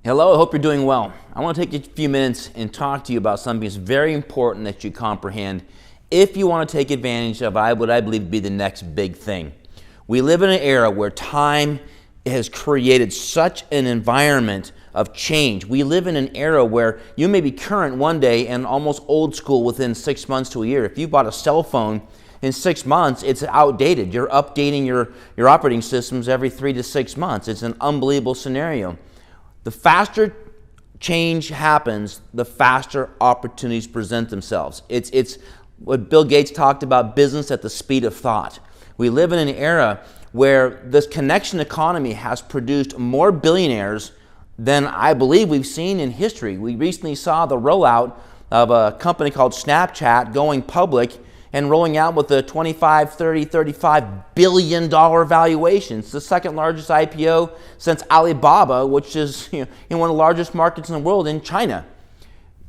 Hello, I hope you're doing well. I want to take a few minutes and talk to you about something that's very important that you comprehend if you want to take advantage of what I believe to be the next big thing. We live in an era where time has created such an environment of change. We live in an era where you may be current one day and almost old school within 6 months to a year. If you bought a cell phone in 6 months, it's outdated. You're updating your operating systems every 3 to 6 months. It's an unbelievable scenario. The faster change happens, the faster opportunities present themselves. It's what Bill Gates talked about, business at the speed of thought. We live in an era where this connection economy has produced more billionaires than I believe we've seen in history. We recently saw the rollout of a company called Snapchat going public and rolling out with a $25, $30, $35 billion valuation. It's the second largest IPO since Alibaba, which is in one of the largest markets in the world in China.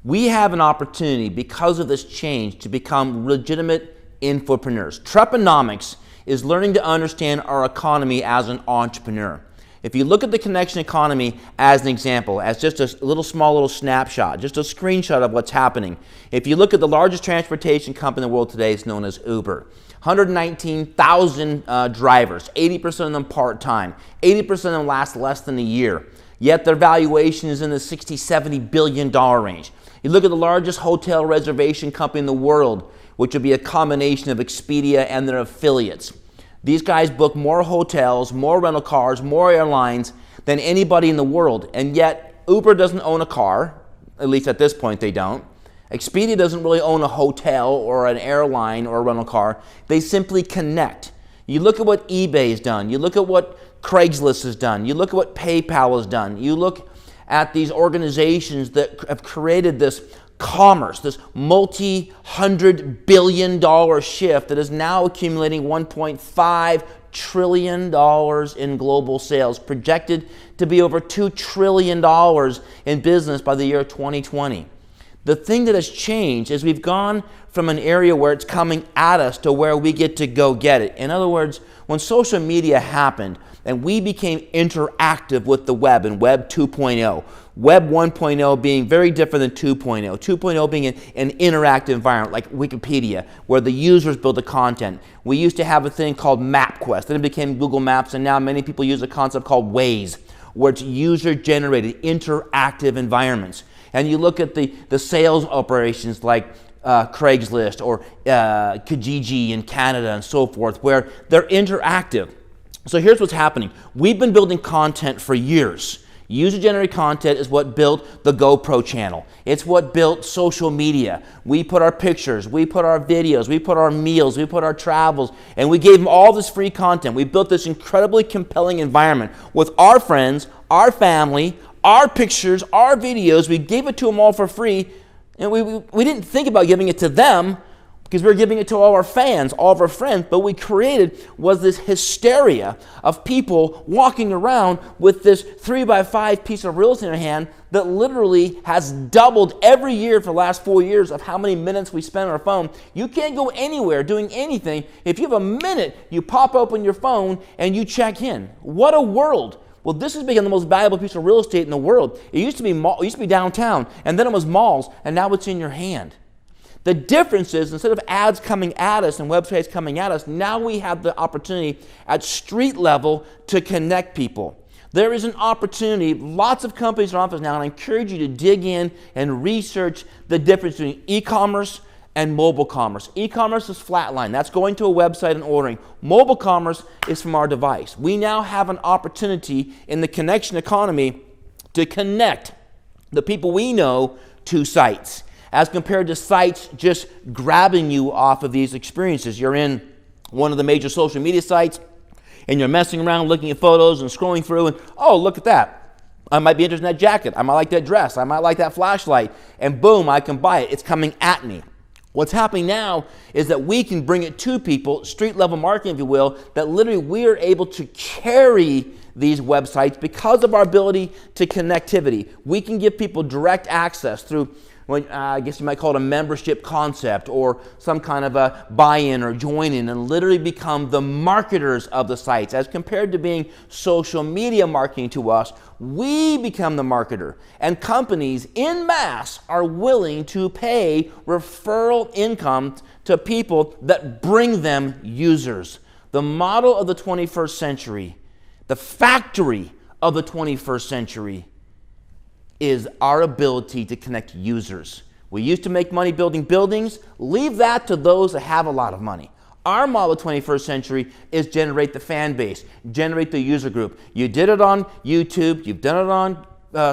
We have an opportunity because of this change to become legitimate infopreneurs. Treponomics is learning to understand our economy as an entrepreneur. If you look at the connection economy as an example, as just a small little snapshot, just a screenshot of what's happening. If you look at the largest transportation company in the world today, it's known as Uber. 119,000 drivers, 80% of them part-time, 80% of them last less than a year. Yet their valuation is in the $60, $70 billion range. You look at the largest hotel reservation company in the world, which would be a combination of Expedia and their affiliates. These guys book more hotels, more rental cars, more airlines than anybody in the world. And yet, Uber doesn't own a car, at least at this point they don't. Expedia doesn't really own a hotel or an airline or a rental car. They simply connect. You look at what eBay has done. You look at what Craigslist has done. You look at what PayPal has done. You look at these organizations that have created this commerce, this multi-hundred billion dollar shift that is now accumulating $1.5 trillion in global sales, projected to be over $2 trillion in business by the year 2020. The thing that has changed is we've gone from an area where it's coming at us to where we get to go get it. In other words, when social media happened and we became interactive with the web and Web 2.0, Web 1.0 being very different than 2.0, 2.0 being an interactive environment like Wikipedia where the users build the content. We used to have a thing called MapQuest, then it became Google Maps, and now many people use a concept called Waze, where it's user-generated interactive environments. And you look at the sales operations like Craigslist or Kijiji in Canada and so forth, where they're interactive. So here's what's happening. We've been building content for years. User-generated content is what built the GoPro channel. It's what built social media. We put our pictures, we put our videos, we put our meals, we put our travels, and we gave them all this free content. We built this incredibly compelling environment with our friends, our family, our pictures, our videos. We gave it to them all for free, and we didn't think about giving it to them because we were giving it to all our fans, all of our friends. But what we created was this hysteria of people walking around with this 3x5 piece of real estate in their hand that literally has doubled every year for the last 4 years of how many minutes we spend on our phone. You can't go anywhere doing anything. If you have a minute, you pop open your phone and you check in. What a world. Well, this has become the most valuable piece of real estate in the world. It used to be downtown, and then it was malls, and now it's in your hand. The difference is, instead of ads coming at us and websites coming at us, now we have the opportunity at street level to connect people. There is an opportunity, lots of companies are on this now, and I encourage you to dig in and research the difference between e-commerce and mobile commerce. E-commerce is flatline. That's going to a website and ordering. Mobile commerce is from our device. We now have an opportunity in the connection economy to connect the people we know to sites, as compared to sites just grabbing you off of these experiences. You're in one of the major social media sites, and you're messing around looking at photos and scrolling through, and oh, look at that. I might be interested in that jacket. I might like that dress. I might like that flashlight. And boom, I can buy it. It's coming at me. What's happening now is that we can bring it to people, street level marketing, if you will, that literally we are able to carry these websites because of our ability to connectivity. We can give people direct access through I guess you might call it a membership concept or some kind of a buy-in or join-in, and literally become the marketers of the sites. As compared to being social media marketing to us, we become the marketer. And companies en masse are willing to pay referral income to people that bring them users. The model of the 21st century, the factory of the 21st century, is our ability to connect users. We used to make money building buildings. Leave that to those that have a lot of money. Our model of the 21st century is generate the fan base, generate the user group. You did it on YouTube. You've done it on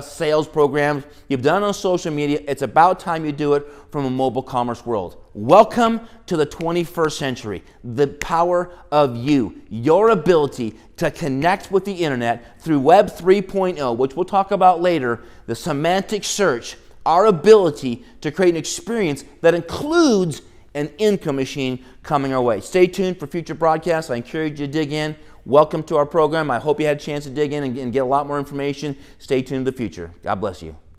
sales programs. You've done it on social media. It's about time you do it from a mobile commerce world. Welcome to the 21st century. The power of you, your ability to connect with the internet through Web 3.0, which we'll talk about later, the semantic search, our ability to create an experience that includes an income machine coming our way. Stay tuned for future broadcasts. I encourage you to dig in. Welcome to our program. I hope you had a chance to dig in and get a lot more information. Stay tuned in the future. God bless you.